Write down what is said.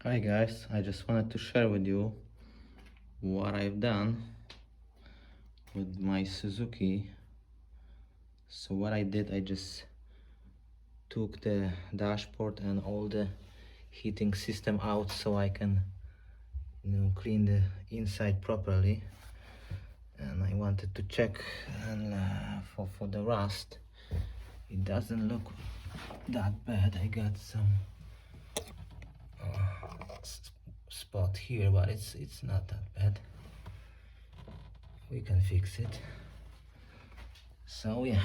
Hi guys, I just wanted to share with you what I've done with my Suzuki. So what I did, I just took the dashboard and all the heating system out so I can clean the inside properly. And I wanted to check and for the rust. It doesn't look that bad. I got some spot here, but it's not that bad. We can fix it. So yeah.